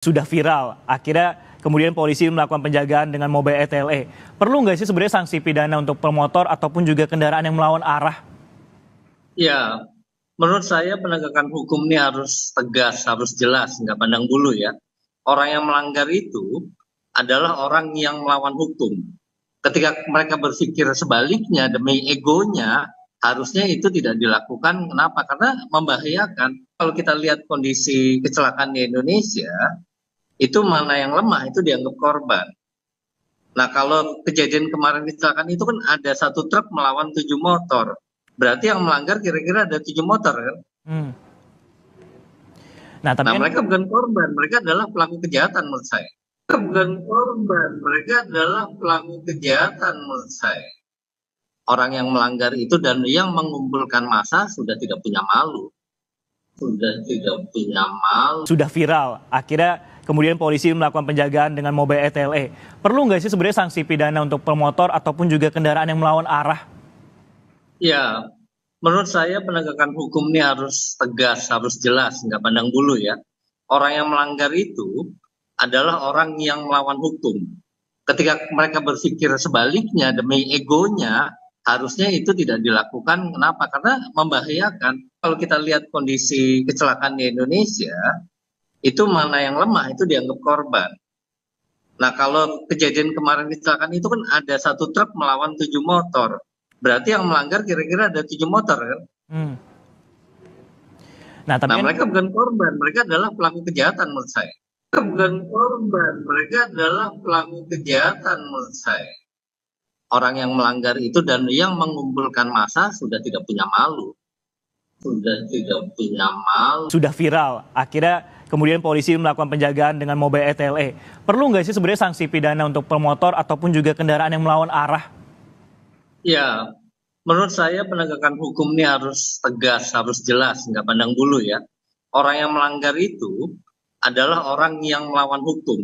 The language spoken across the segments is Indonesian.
Sudah viral. Akhirnya kemudian polisi melakukan penjagaan dengan mobil ETLE. Perlu nggak sih sebenarnya sanksi pidana untuk pemotor ataupun juga kendaraan yang melawan arah? Ya, menurut saya penegakan hukum ini harus tegas, harus jelas, nggak pandang bulu ya. Orang yang melanggar itu adalah orang yang melawan hukum. Ketika mereka berpikir sebaliknya demi egonya, harusnya itu tidak dilakukan. Kenapa? Karena membahayakan. Kalau kita lihat kondisi kecelakaan di Indonesia, itu mana yang lemah itu dianggap korban. Nah, kalau kejadian kemarin kecelakaan itu kan ada satu truk melawan 7 motor. Berarti yang melanggar kira-kira ada 7 motor kan? Hmm. Nah, tapi Nah, kan mereka bukan korban, mereka adalah pelaku kejahatan menurut saya. Mereka bukan korban, mereka adalah pelaku kejahatan menurut saya. Orang yang melanggar itu dan yang mengumpulkan massa sudah tidak punya malu. Sudah tidak punya malu. sudah viral. Akhirnya kemudian polisi melakukan penjagaan dengan mobil ETLE. Perlu nggak sih sebenarnya sanksi pidana untuk pemotor ataupun juga kendaraan yang melawan arah? Ya, menurut saya penegakan hukum ini harus tegas, harus jelas, nggak pandang bulu ya. Orang yang melanggar itu adalah orang yang melawan hukum. Ketika mereka berpikir sebaliknya demi egonya, harusnya itu tidak dilakukan. Kenapa? Karena membahayakan. Kalau kita lihat kondisi kecelakaan di Indonesia, itu mana yang lemah itu dianggap korban. Nah, kalau kejadian kemarin kecelakaan itu kan ada satu truk melawan 7 motor. Berarti yang melanggar kira-kira ada 7 motor kan? Hmm. Nah, tapi Nah, kan mereka bukan korban, mereka adalah pelaku kejahatan menurut saya. Mereka bukan korban, mereka adalah pelaku kejahatan menurut saya. Orang yang melanggar itu dan yang mengumpulkan massa sudah tidak punya malu. Sudah tidak punya malu. sudah viral. Akhirnya kemudian polisi melakukan penjagaan dengan mobil ETLE. Perlu nggak sih sebenarnya sanksi pidana untuk pemotor ataupun juga kendaraan yang melawan arah? Ya, menurut saya penegakan hukum ini harus tegas, harus jelas, nggak pandang bulu ya. Orang yang melanggar itu adalah orang yang melawan hukum.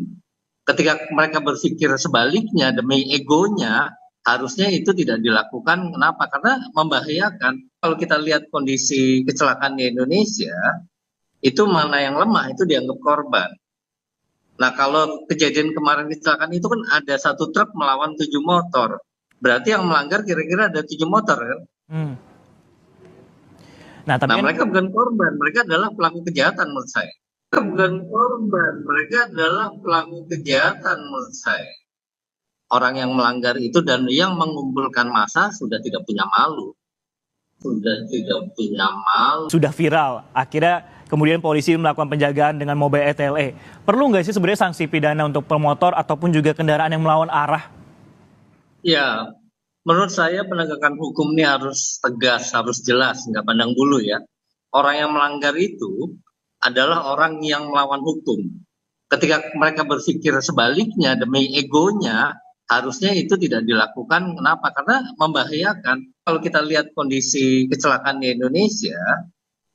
Ketika mereka berpikir sebaliknya demi egonya, harusnya itu tidak dilakukan. Kenapa? Karena membahayakan. Kalau kita lihat kondisi kecelakaan di Indonesia, itu mana yang lemah itu dianggap korban. Nah, kalau kejadian kemarin kecelakaan itu kan ada satu truk melawan 7 motor. Berarti yang melanggar kira-kira ada 7 motor kan? Hmm. Nah, tapi Nah, kan mereka bukan korban, mereka adalah pelaku kejahatan menurut saya. Mereka bukan korban, mereka adalah pelaku kejahatan menurut saya. Orang yang melanggar itu dan yang mengumpulkan massa sudah tidak punya malu. Sudah tidak punya malu. sudah viral. Akhirnya kemudian polisi melakukan penjagaan dengan mobil ETLE. Perlu nggak sih sebenarnya sanksi pidana untuk pemotor ataupun juga kendaraan yang melawan arah? Ya, menurut saya penegakan hukum ini harus tegas, harus jelas, nggak pandang bulu ya. Orang yang melanggar itu adalah orang yang melawan hukum. Ketika mereka berpikir sebaliknya demi egonya, harusnya itu tidak dilakukan. Kenapa? Karena membahayakan. Kalau kita lihat kondisi kecelakaan di Indonesia,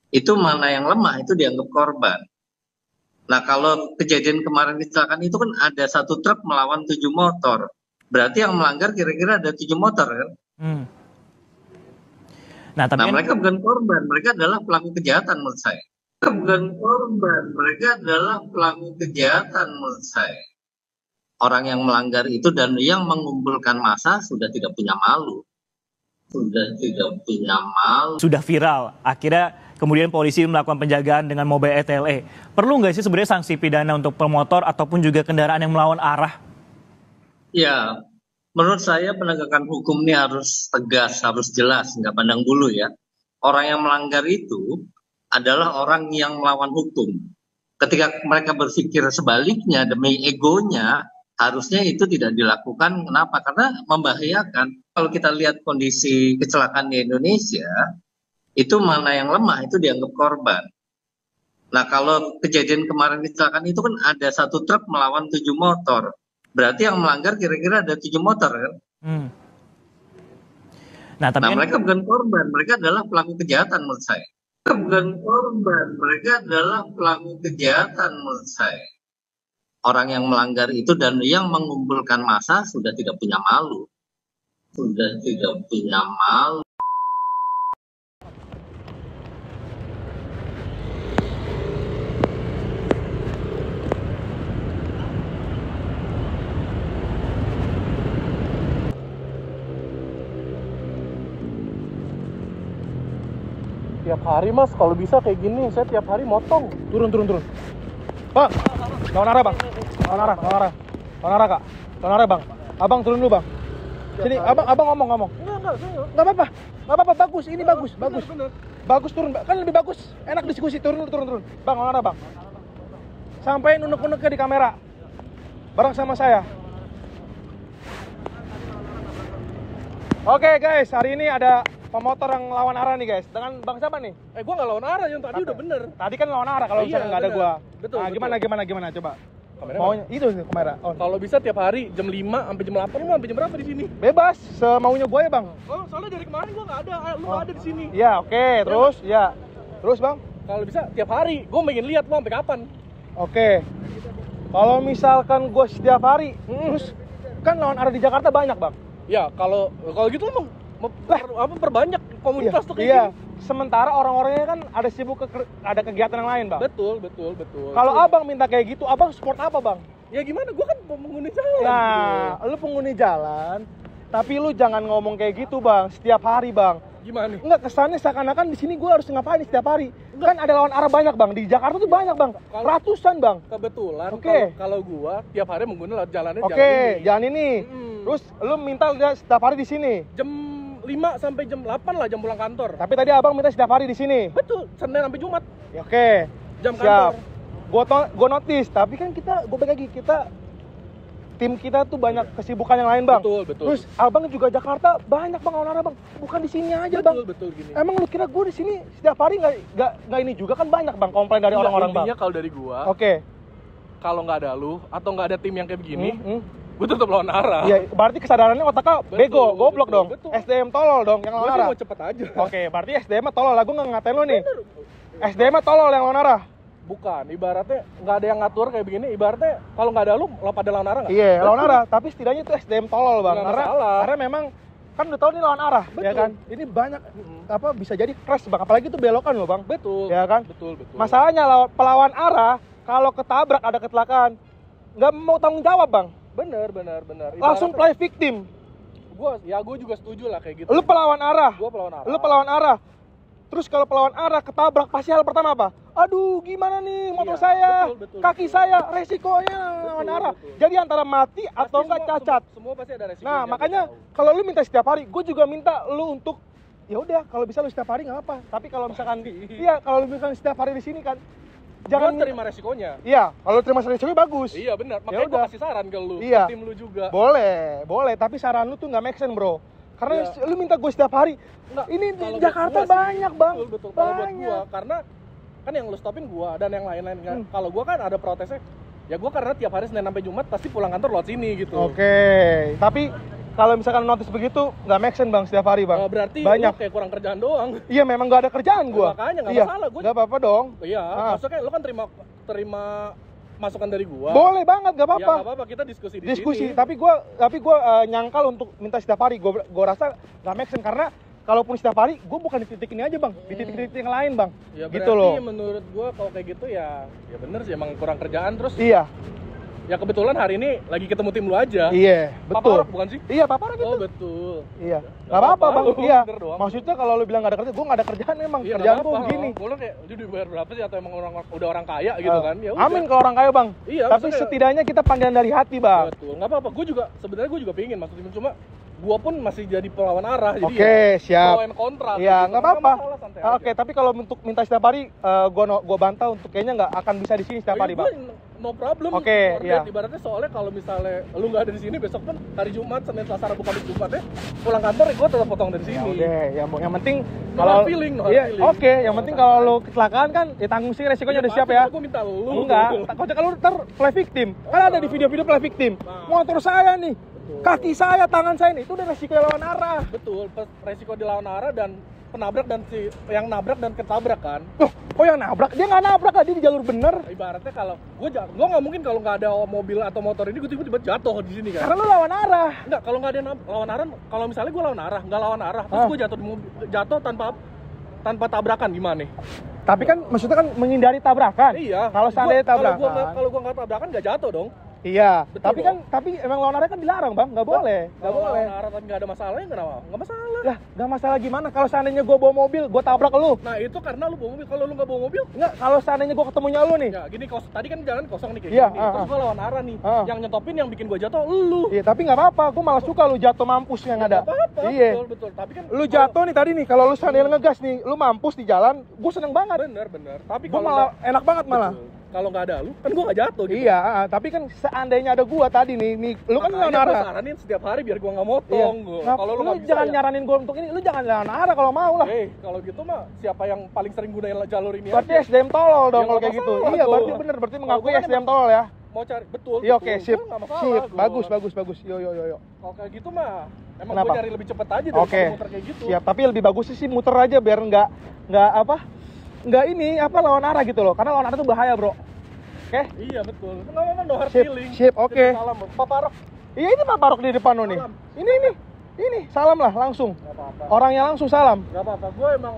itu mana yang lemah itu dianggap korban. Nah, kalau kejadian kemarin kecelakaan itu kan ada satu truk melawan 7 motor. Berarti yang melanggar kira-kira ada 7 motor kan? Hmm. Nah, tapi Nah, kan mereka bukan korban, mereka adalah pelaku kejahatan menurut saya. Mereka bukan korban, mereka adalah pelaku kejahatan menurut saya. Orang yang melanggar itu dan yang mengumpulkan massa sudah tidak punya malu. Sudah tidak punya malu. sudah viral. Akhirnya kemudian polisi melakukan penjagaan dengan mobil ETLE. Perlu nggak sih sebenarnya sanksi pidana untuk pemotor ataupun juga kendaraan yang melawan arah? Ya, menurut saya penegakan hukum ini harus tegas, harus jelas, nggak pandang bulu ya. Orang yang melanggar itu adalah orang yang melawan hukum. Ketika mereka berpikir sebaliknya demi egonya, harusnya itu tidak dilakukan. Kenapa? Karena membahayakan. Kalau kita lihat kondisi kecelakaan di Indonesia, itu mana yang lemah itu dianggap korban. Nah, kalau kejadian kemarin kecelakaan itu kan ada satu truk melawan 7 motor. Berarti yang melanggar kira-kira ada 7 motor kan? Hmm. Nah, tapi Nah, kan mereka bukan korban, mereka adalah pelaku kejahatan menurut saya. Mereka bukan korban, mereka adalah pelaku kejahatan menurut saya. Orang yang melanggar itu dan yang mengumpulkan massa sudah tidak punya malu. Sudah tidak punya malu. Tiap hari mas, kalau bisa kayak gini, saya tiap hari motong. Turun. Bang, lawan arah bang. Lawan arah kak. Lawan arah bang. Abang turun dulu bang. Sini, abang ngomong. Enggak, saya Nggak apa-apa, bagus, ini bagus. bener. Bagus turun, kan lebih bagus. Enak diskusi, turun. Bang, lawan arah bang. Sampai unek-uneknya di kamera. Bareng sama saya. Oke guys, hari ini ada pemotor yang lawan arah nih guys. Dengan Bang siapa nih? Gua nggak lawan arah, yang tadi udah bener. Tadi kan lawan arah kalau Iya, misalnya nggak ada bener. gua. Betul, Nah, betul. gimana coba? Kamera Maunya itu sih kamera. On. Kalau bisa tiap hari jam 5 sampai jam 8, lu sampai jam berapa di sini? Bebas, semaunya gue ya bang. Oh, soalnya dari kemarin gua nggak ada, lu nggak ada di sini. Iya, oke. Terus bang. Kalau bisa tiap hari, gua pengen lihat lu sampai kapan. Oke. Kalau misalkan gue setiap hari, terus kan lawan arah di Jakarta banyak bang. Ya, kalau gitu emang perbanyak komunitas tuh kayak Iya. gini. Sementara orang-orangnya kan ada sibuk ada kegiatan yang lain bang. Betul. Kalau abang minta kayak gitu, abang support apa bang? Ya gimana? Gua kan pengguna jalan. Nah, lu penghuni jalan, tapi lu jangan ngomong kayak gitu bang. Setiap hari bang. Gimana nih? Enggak, kesannya seakan-akan di sini gue harus ngapain setiap hari. Kan ada lawan arah banyak bang. Di Jakarta tuh banyak bang. Ratusan bang. Kebetulan Oke. kalau gua tiap hari mengguna jalannya Oke, jalan ini. Mm-mm. Terus lu minta dia setiap hari di sini. jam 5 sampai jam 8 lah jam pulang kantor. Tapi tadi abang minta setiap hari di sini. Betul, Senin sampai Jumat Ya, oke. jam Siap. kantor. Gue notice, tapi kan gue bagi tim kita tuh banyak kesibukan yang lain bang. Betul. Terus abang juga Jakarta banyak bang lawan arah bang. Bukan di sini aja bang. Betul gini. Emang lu kira gue di sini setiap hari nggak ini juga kan banyak bang komplain dari orang-orang bang. Intinya kalau dari gua, Oke. kalau nggak ada lu atau nggak ada tim yang kayak begini, Hmm. gua tetap lawan arah. Iya, berarti kesadarannya otaknya bego, goblok betul, dong. betul. SDM tolol dong yang Gua lawan sih arah. mau cepet aja. Oke, berarti SDM mah tolol lah, gue nggak ngatain lu nih. SDM mah tolol yang lawan arah. Bukan, ibaratnya nggak ada yang ngatur kayak begini. Ibaratnya kalau nggak ada lu, lo pada lawan arah nggak? Iya, lawan Betul. arah, tapi setidaknya itu SDM tolol bang. Nggak Karena masalah. memang kan udah tahu nih lawan arah, ya Betul. kan? Ini banyak bisa jadi crash bang, apalagi itu belokan loh bang. Betul. Ya kan? Betul. Masalahnya pelawan arah kalau ketabrak ada kecelakaan nggak mau tanggung jawab bang, Bener. langsung play victim. Gua juga setuju lah kayak gitu. Lu pelawan arah, Gua pelawan arah. lu pelawan arah. Terus kalau pelawan arah ketabrak pasti hal pertama apa? Aduh, gimana nih motor Iya, saya, betul. kaki saya, resikonya lawan arah. betul. Jadi antara mati Pasti atau enggak cacat. Semua pasti ada resikonya. Nah, gua makanya tahu. kalau lu minta setiap hari, gue juga minta lu untuk ya udah kalau bisa lu setiap hari nggak apa. Tapi kalau misalkan iya, kalau lu misalkan setiap hari di sini kan jangan Gua terima resikonya. Iya, kalau terima resikonya bagus. Iya benar, Ya makanya udah. gua kasih saran ke lu, Iya. ke tim lu juga. Boleh, tapi saran lu tuh nggak make sense, bro. Karena Iya. lu minta gue setiap hari. Enggak, Ini di kalau buat Jakarta gua sih, banyak, Bang. Betul. Kalau buat Banyak. gua, karena kan yang lu stopin gua dan yang lain-lain kan. Kalau gua kan ada protesnya. Ya gua karena tiap hari Senin sampai Jumat pasti pulang kantor lewat sini gitu. Oke, tapi kalau misalkan notice begitu nggak make sense bang setiap hari bang. Berarti banyak. lu kayak kurang kerjaan doang. Iya memang nggak ada kerjaan gua. Makanya nggak Iya, masalah, gua. nggak apa-apa dong. Iya, Ah. maksudnya lu kan terima masukan dari gua. Boleh banget, nggak Ya apa-apa. nggak apa-apa, kita diskusi di Diskusi, sini. tapi gua nyangkal untuk minta setiap hari. Gua rasa nggak make sense karena kalaupun setiap hari, gua bukan di titik ini aja bang, di titik-titik yang lain bang. Ya gitu berarti loh. menurut gua kalau kayak gitu ya bener sih emang kurang kerjaan terus. Iya, Ya kebetulan hari ini lagi ketemu tim lu aja. iya, betul. Paparok bukan sih? Iya, paparok gitu. Oh betul. Iya, Nggak nggak apa-apa bang. apa-apa, Iya. bener doang. Maksudnya kalau lu bilang nggak ada kerjaan, gua nggak ada kerjaan emang. Iya, Kerjaan nggak gua apa-apa. begini. Gua kayak jadi dibayar berapa sih atau emang udah orang kaya gitu kan? Ya udah. Amin kalau orang kaya bang. Iya, Tapi maksudnya- setidaknya kita panggilan dari hati bang. Betul. Nggak apa-apa. Sebenarnya gue juga pengen masuk tim, cuma gua pun masih jadi pelawan arah. Jadi Oke, ya, siap. pro and kontra. Iya, gitu. nggak apa-apa. masalah, santai Oke, aja. tapi kalau untuk minta setiap hari, gua bantah untuk kayaknya nggak akan bisa di sini setiap hari, Gua bang. no problem. Oke, Order. iya. Ibaratnya soalnya kalau misalnya lu nggak ada di sini besok kan hari Jumat, Senin, Selasa, Rabu, Kamis, Jumat ya pulang kantor ya gue tetap potong dari Ya sini. udah, yang penting No kalau hard feeling, no hard iya, feeling. oke, yang penting kalau lu kecelakaan kan ya tanggung sih resikonya udah siap ya. Gue minta lu. Enggak, takutnya kalau ntar play victim. Kan ada di video-video play victim. Motor saya nih, kaki saya, tangan saya nih, itu udah resiko lawan arah. Betul, resiko dilawan arah dan penabrak dan yang nabrak dan ketabrak kan. Loh, kok yang nabrak? Dia nggak nabrak lah, dia di jalur bener. Ibaratnya kalau gue nggak mungkin kalau nggak ada mobil atau motor ini gue tiba-tiba jatuh di sini kan. Karena lu lawan arah. Enggak, kalau nggak ada lawan arah, kalau misalnya gue nggak lawan arah, terus gue jatuh di mobil, jatuh tanpa tabrakan gimana nih? Tapi kan maksudnya kan menghindari tabrakan. Iya. Kalau seandainya tabrakan. Kalau gua nggak tabrakan nggak jatuh dong. Iya, Betul tapi emang lawan arah kan dilarang, Bang. Nggak boleh. Nggak Kalau boleh. lawan arah tapi nggak ada masalahnya, kenapa? Nggak masalah. Lah, nggak masalah gimana? Kalau seandainya gue bawa mobil, gue tabrak lu. Nah itu karena lu bawa mobil. Kalau lu nggak bawa mobil, Nggak, kalau seandainya gue ketemunya lu nih. ya gini, tadi kan jalan kosong nih kayak Iya, gini. Terus gua lawan arah nih. Yang nyetopin, yang bikin gua jatuh lu. Iya, tapi nggak apa-apa. Gue malah suka lu jatuh mampus yang ada. Nggak apa-apa. Iya. Betul. Tapi kan Lu jatuh nih tadi nih. Kalau lu seandainya ngegas nih, lu mampus di jalan, gue seneng banget. bener. Tapi Gue kalau malah enak banget malah. betul. Kalau nggak ada lu, kan gua nggak jatuh gitu. Iya, tapi kan seandainya ada gua tadi nih lu kan lawan Makanya gua arah. saranin setiap hari biar gua nggak Iya. motong. Gua. Nah, Kalau lu lu nggak bisa, jangan ya. nyaranin gua untuk ini, lu jangan lawan arah kalau mau lah. Kalau gitu mah siapa yang paling sering gunain jalur ini Berarti aja? SDM tolol dong Ya, kalau nggak kayak gitu. masalah Iya, tuh. berarti bener, berarti Kalau mengakui gua kan SDM tolol ya. Mau cari betul. Iya, oke, sip. Gua nggak masalah, Sip, gua. bagus. Yo. Kalau kayak gitu mah emang Kenapa? gua nyari lebih cepet aja Oke. daripada muter kayak gitu. Siap, tapi lebih bagus sih muter aja biar nggak ini lawan arah gitu loh. Karena lawan arah tuh bahaya, Bro. Oke? Iya betul. Nggak apa-apa, no hard Sip, feeling. sip, oke. Titip Salam, paparok. Iya, ini mah parok di depan lo nih. Salam. Ini salam lah langsung. Nggak apa-apa. Orangnya langsung salam. Nggak apa-apa. Gue emang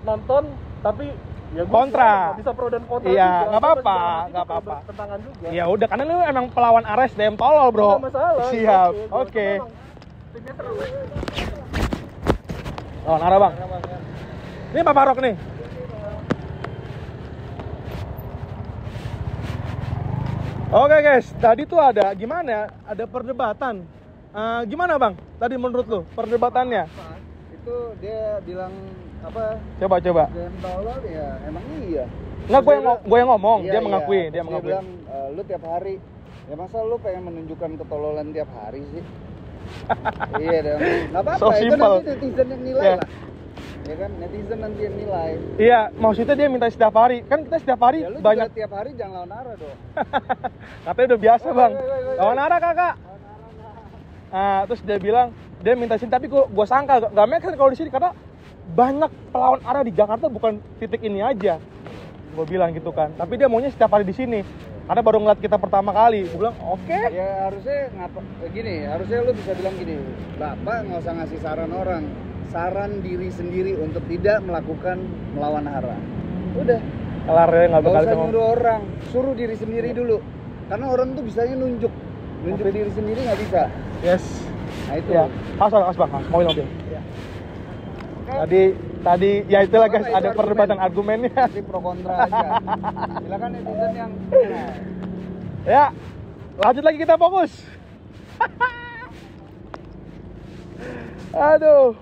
nonton tapi ya gua Kontra. nggak bisa pro dan kontra. Iya, juga. nggak apa-apa, Jangan nanti nggak gua apa-apa. bertentangan juga. Ya udah, karena lu emang pelawan arah SDM tolol, Bro. Nggak masalah. Siap. Gua Oke. emang timnya seru. Lawan arah, Bang. Ini Pak Parok nih. Oke guys, tadi tuh ada gimana ya? Ada perdebatan. Gimana Bang? Tadi menurut lu perdebatannya? Itu dia bilang apa? Coba. Dan tolol ya, emang iya. Enggak, gue yang ngomong, Iya, dia mengakui, Terus dia mengakui. bilang lu tiap hari. Ya masa lu pengen menunjukkan ketololan tiap hari sih? Iya dong. Enggak apa-apa, So itu simple. nanti netizen yang nilai Yeah. lah. Ya kan, netizen nanti yang nilai. Iya, maksudnya dia minta setiap hari. Kan kita setiap hari Ya lu banyak. juga tiap hari jangan lawan arah dong. Katanya udah biasa Bang. Woi. Lawan arah Kakak. Terus dia bilang dia minta sini, tapi gue sangka gak make sense kalau di sini karena banyak pelawan arah di Jakarta, bukan titik ini aja. Gue bilang gitu kan. Tapi dia maunya setiap hari di sini. Karena baru ngeliat kita pertama kali. Gue bilang oke. Ya harusnya gini, harusnya lu bisa bilang gini, Bapak nggak usah ngasih saran orang, saran diri sendiri untuk tidak melakukan melawan arah. Udah, Kelar ya, nggak nggak bakal usah ngomong. nyuruh orang, suruh diri sendiri dulu. Karena orang tuh bisanya nunjuk diri sendiri nggak bisa. Yes. Nah itu. Ya, awas Bang, mobil. Tadi ya itulah guys, Apa, itu ada perdebatan argumennya. Nanti pro kontra aja. Silakan netizen yang Ya, lanjut lagi kita fokus. Aduh.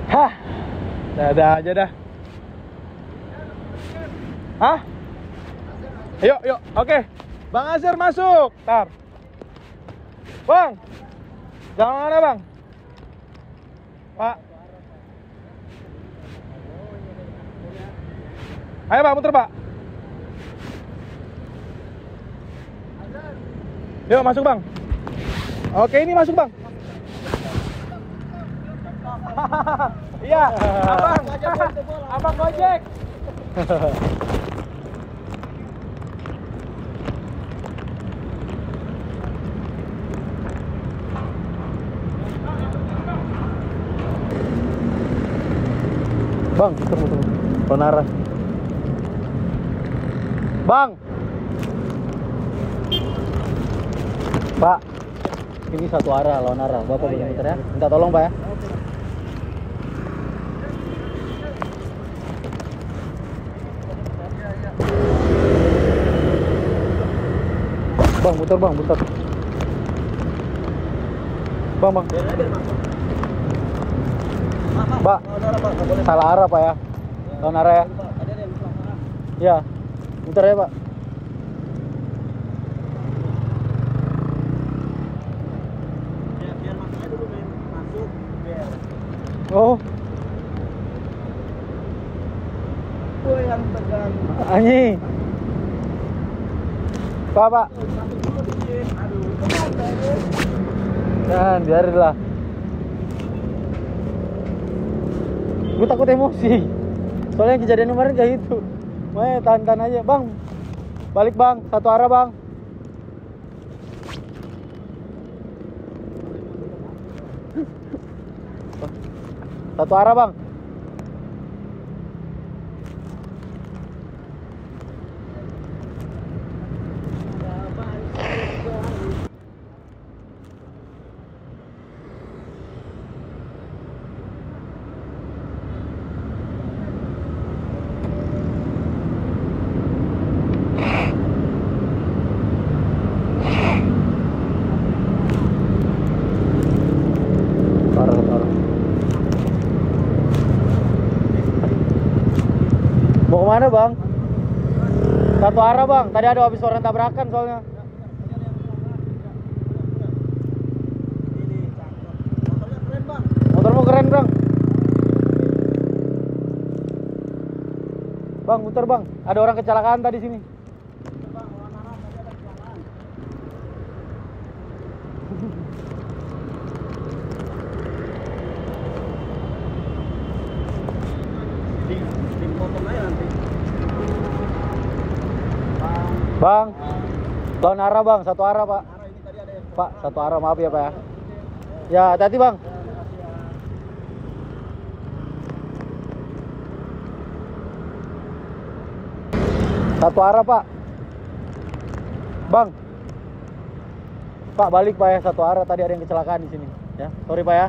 Hah, dadah aja dah. Hah? Yuk, oke. Bang Azhar masuk. Tar. Bang, jangan mana Bang? Pak. Ayo Pak, muter Pak. Yuk masuk Bang. Oke, ini masuk Bang. Iya, abang Gojek. Bang, tunggu. Konara. Bang. Pak, ini satu arah, lawan arah. Bapak boleh muter ya? Minta tolong Pak ya. Bang, muter. Bang. Pak, salah arah Pak ya. Lawan arah ya. Ya, muter ya Pak. Oh. gue yang tegang. Anjing. Pak. Dan biarin lah. Gue takut emosi. Soalnya kejadian kemarin kayak gitu. Makanya tahan aja, Bang. Balik Bang, satu arah Bang. Satu arah Bang. mana bang? Satu arah bang, tadi ada habis orang tabrakan soalnya. Motormu keren bang. Bang, muter bang, ada orang kecelakaan tadi sini. Bang, lawan arah bang, satu arah pak. Pak, satu arah, maaf ya pak ya. Ya, hati-hati bang. Satu arah pak. Bang, pak balik pak ya, satu arah, tadi ada yang kecelakaan di sini. Ya, sorry pak ya.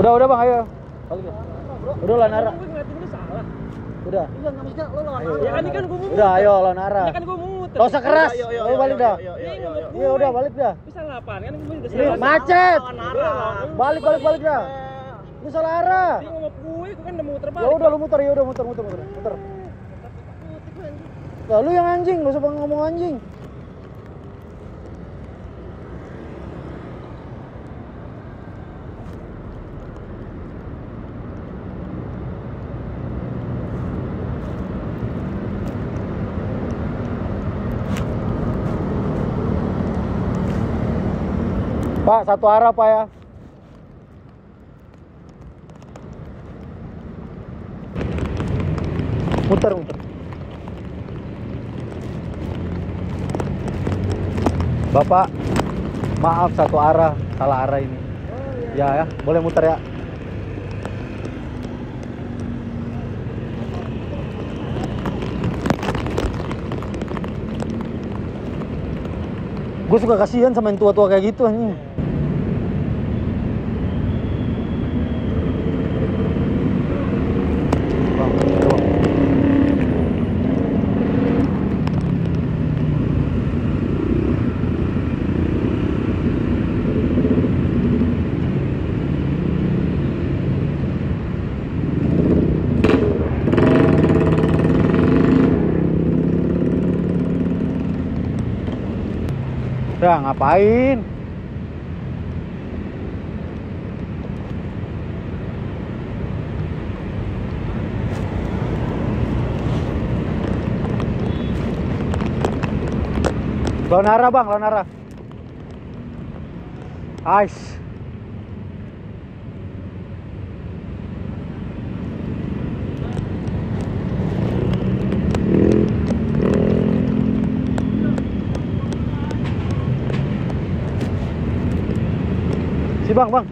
Udah bang, ayo. Balik ya. Udah lawan arah. Udah. Iya, nggak maksudnya lo lawan Ayo. arah. Ya kan ini kan gue muter. Udah, ayo lawan arah. Ya kan gue muter. Gak usah keras. Ayo balik dah. Iya udah balik dah. Bisa apaan kan gue udah Ini salah. macet. Lawan arah. Balik dah. Lu salah arah. Dia ngomong gue kan udah muter Ya balik. udah lu muter, ya udah muter. Lah lu yang anjing, gak usah ngomong anjing. Pak, satu arah pak ya. Muter. Bapak, maaf satu arah, salah arah ini. Ya, boleh muter ya. Gue suka kasihan sama yang tua-tua kayak gitu anjing. Ya ngapain? Lawan arah bang, lawan arah. Ice. Si bang, pak.